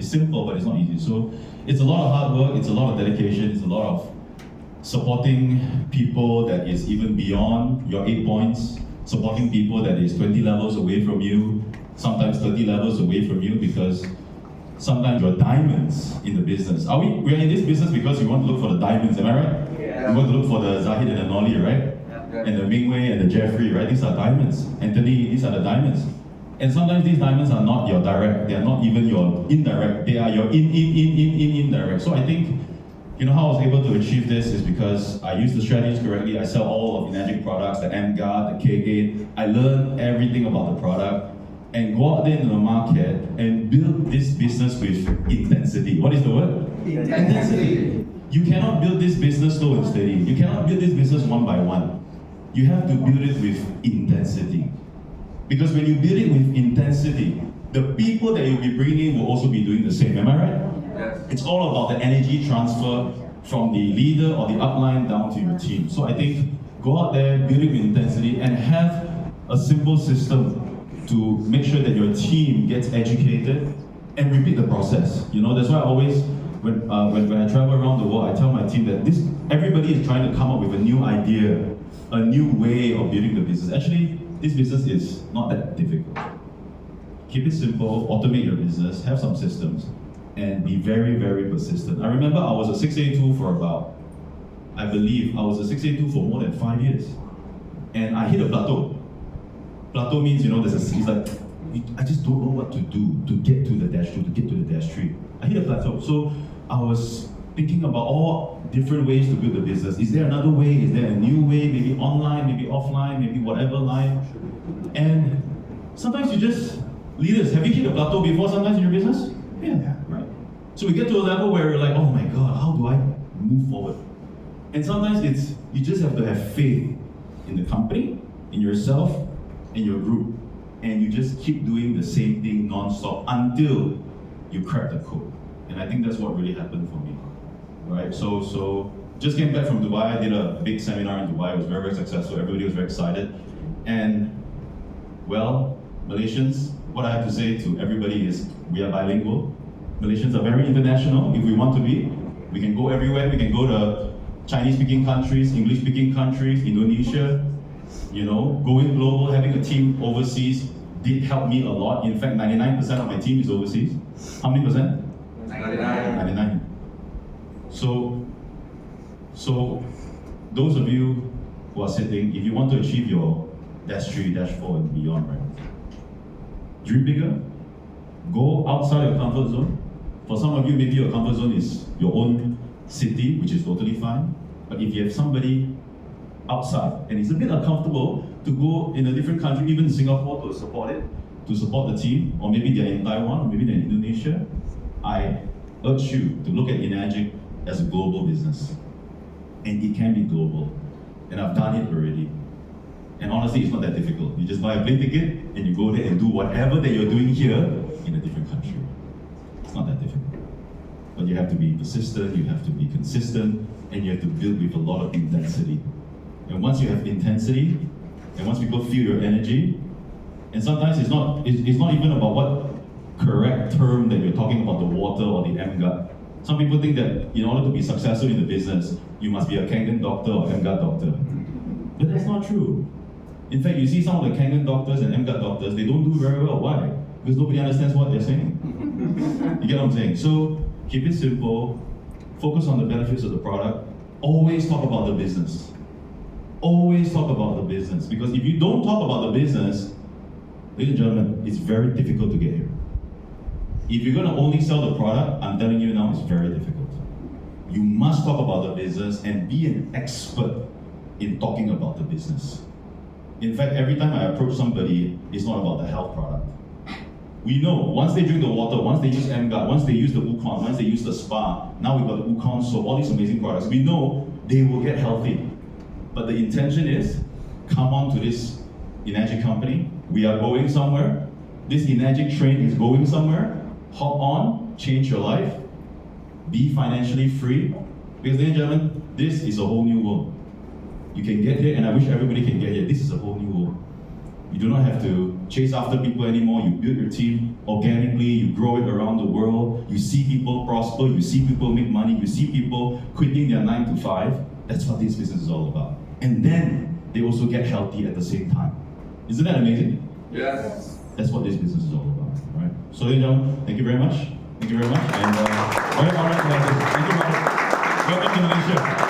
It's simple, but it's not easy. So it's a lot of hard work, it's a lot of dedication, it's a lot of supporting people that is even beyond your 8 points, supporting people that is 20 levels away from you, sometimes 30 levels away from you, because sometimes you're diamonds in the business. We're in this business because we want to look for the diamonds, am I right? Yeah. We want to look for the Zahid and the Nolly, right? Yeah. And the Mingwei and the Jeffrey, right? These are diamonds. Anthony, these are the diamonds. And sometimes these diamonds are not your direct, they are not even your indirect, they are your indirect. So I think, you know how I was able to achieve this is because I use the strategies correctly. I sell all of Enagic products, the M-Guard, the K-Gate. I learn everything about the product and go out there in the market and build this business with intensity. What is the word? Intensity. You cannot build this business slow and steady. You cannot build this business one by one. You have to build it with intensity. Because when you build it with intensity, the people that you'll be bringing will also be doing the same. Am I right? Yes. It's all about the energy transfer from the leader or the upline down to your team. So I think go out there, build it with intensity, and have a simple system to make sure that your team gets educated and repeat the process. You know, that's why I always, when I travel around the world, I tell my team that everybody is trying to come up with a new idea, a new way of building the business. Actually, this business is not that difficult. Keep it simple, automate your business, have some systems, and be very, very persistent. I remember I was a 682 for about, I believe, I was a 682 for more than 5 years. And I hit a plateau. Plateau means, you know, it's like, I just don't know what to do to get to the dash 2, to get to the dash 3. I hit a plateau. So I was thinking about all different ways to build the business. Is there another way? Is there a new way? Maybe online, maybe offline, maybe whatever line. And sometimes you just, leaders, have you hit a plateau before sometimes in your business? Yeah, right. So we get to a level where we're like, oh my God, how do I move forward? And sometimes it's, you just have to have faith in the company, in yourself, in your group. And you just keep doing the same thing non-stop until you crack the code. And I think that's what really happened for me. Right? So just came back from Dubai. I did a big seminar in Dubai. It was very, very successful. Everybody was very excited. And well, Malaysians, what I have to say to everybody is we are bilingual. Malaysians are very international if we want to be. We can go everywhere. We can go to Chinese-speaking countries, English-speaking countries, Indonesia. You know, going global, having a team overseas did help me a lot. In fact, 99% of my team is overseas. How many percent? 99. 99. So those of you who are sitting, if you want to achieve your dash 3, dash 4 and beyond, right? Dream bigger, go outside your comfort zone. For some of you, maybe your comfort zone is your own city, which is totally fine. But if you have somebody outside, and it's a bit uncomfortable to go in a different country, even Singapore, to support it, to support the team, or maybe they're in Taiwan, or maybe they're in Indonesia, I urge you to look at Enagic as a global business. And it can be global. And I've done it already. And honestly, it's not that difficult. You just buy a plane ticket, and you go there and do whatever that you're doing here in a different country. It's not that difficult. But you have to be persistent, you have to be consistent, and you have to build with a lot of intensity. And once you have intensity, and once people feel your energy, and sometimes it's not even about what correct term that you're talking about, the water or the M-Guard. Some people think that in order to be successful in the business, you must be a Kangen doctor or M-Guard doctor. But that's not true. In fact, you see some of the Kangen doctors and M-Guard doctors, they don't do very well. Why? Because nobody understands what they're saying. You get what I'm saying? So keep it simple, focus on the benefits of the product, always talk about the business. Always talk about the business, because if you don't talk about the business, ladies and gentlemen, it's very difficult to get here. If you're going to only sell the product, I'm telling you now, it's very difficult. You must talk about the business and be an expert in talking about the business. In fact, every time I approach somebody, it's not about the health product. We know, once they drink the water, once they use M-Guard, once they use the Wukong, once they use the spa, now we've got the Wukong soap, all these amazing products, we know they will get healthy. But the intention is, come on to this Enagic company. We are going somewhere. This Enagic train is going somewhere. Hop on, change your life, be financially free. Because ladies and gentlemen, this is a whole new world. You can get here, and I wish everybody can get here. This is a whole new world. You do not have to chase after people anymore. You build your team organically, you grow it around the world. you see people prosper, you see people make money, you see people quitting their 9 to 5. That's what this business is all about. And then they also get healthy at the same time. Isn't that amazing? Yes. That's what this business is all about, right? So, ladies and gentlemen, thank you very much. Thank you very much. And very honored to have this. Thank you, Robert. Welcome to Malaysia.